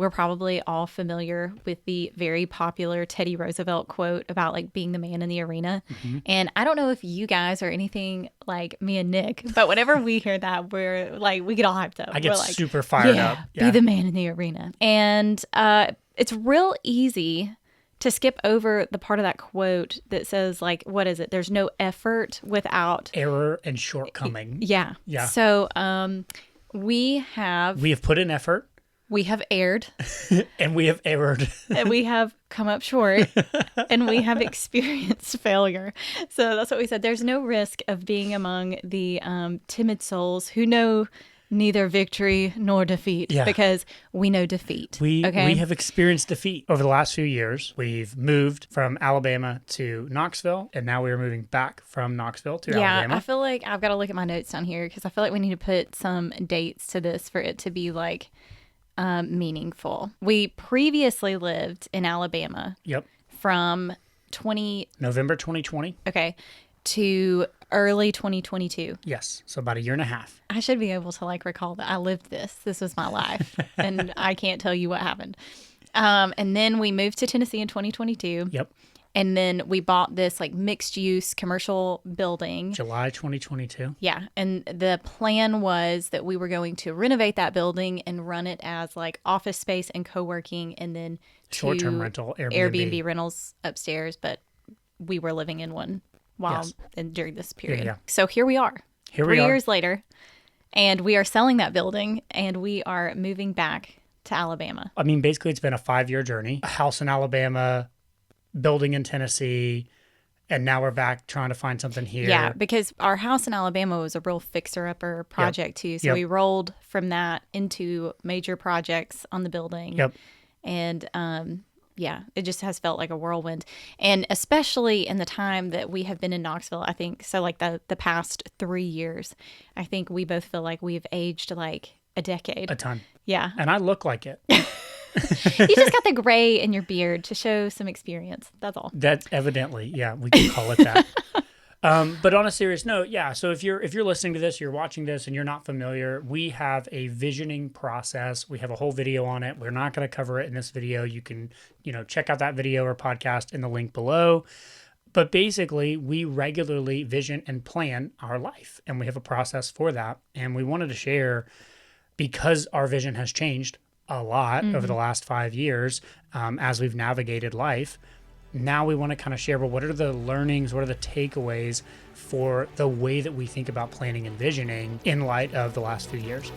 we're probably all familiar with the very popular Teddy Roosevelt quote about like being the man in the arena. And I don't know if you guys are anything like me and Nick, but whenever we hear that, we're like, we get all hyped up. I get we're like, super fired up. Be the man in the arena. And it's real easy to skip over the part of that quote that says like, what is it? There's no effort without error and shortcoming. Yeah. Yeah. So we have put in effort. We have erred. And we have erred. And we have come up short. And we have experienced failure. So that's what we said. There's no risk of being among the timid souls who know neither victory nor defeat, because we know defeat. We have experienced defeat over the last few years. We've moved from Alabama to Knoxville, and now we are moving back from Knoxville to Alabama. Yeah, I feel like I've got to look at my notes down here because I feel like we need to put some dates to this for it to be like meaningful. We previously lived in Alabama. Yep. From November 2020. Okay. To early 2022. Yes. So about a year and a half. I should be able to like recall that I lived this. This was my life. And I can't tell you what happened. And then we moved to Tennessee in 2022. Yep. And then we bought this like mixed use commercial building. July 2022. Yeah. And the plan was that we were going to renovate that building and run it as like office space and co-working, and then short-term rental, Airbnb rentals upstairs. But we were living in one and during this period. Yeah. So here we are. Here we are. 3 years later. And we are selling that building and we are moving back to Alabama. I mean, basically it's been a 5-year journey. A house in Alabama, building in Tennessee, and now we're back trying to find something here. Yeah, because our house in Alabama was a real fixer-upper project too. So we rolled from that into major projects on the building. Yep. And it just has felt like a whirlwind. And especially in the time that we have been in Knoxville, I think, so like the past 3 years, I think we both feel like we've aged like a decade. A ton. Yeah. And I look like it. You just got the gray in your beard to show some experience. That's all. That evidently, we can call it that. But on a serious note, so if you're listening to this, you're watching this, and you're not familiar, we have a visioning process. We have a whole video on it. We're not going to cover it in this video. You can, check out that video or podcast in the link below. But basically, we regularly vision and plan our life, and we have a process for that. And we wanted to share, because our vision has changed a lot over the last 5 years as we've navigated life. Now we want to kind of share, what are the learnings, what are the takeaways for the way that we think about planning and visioning in light of the last few years?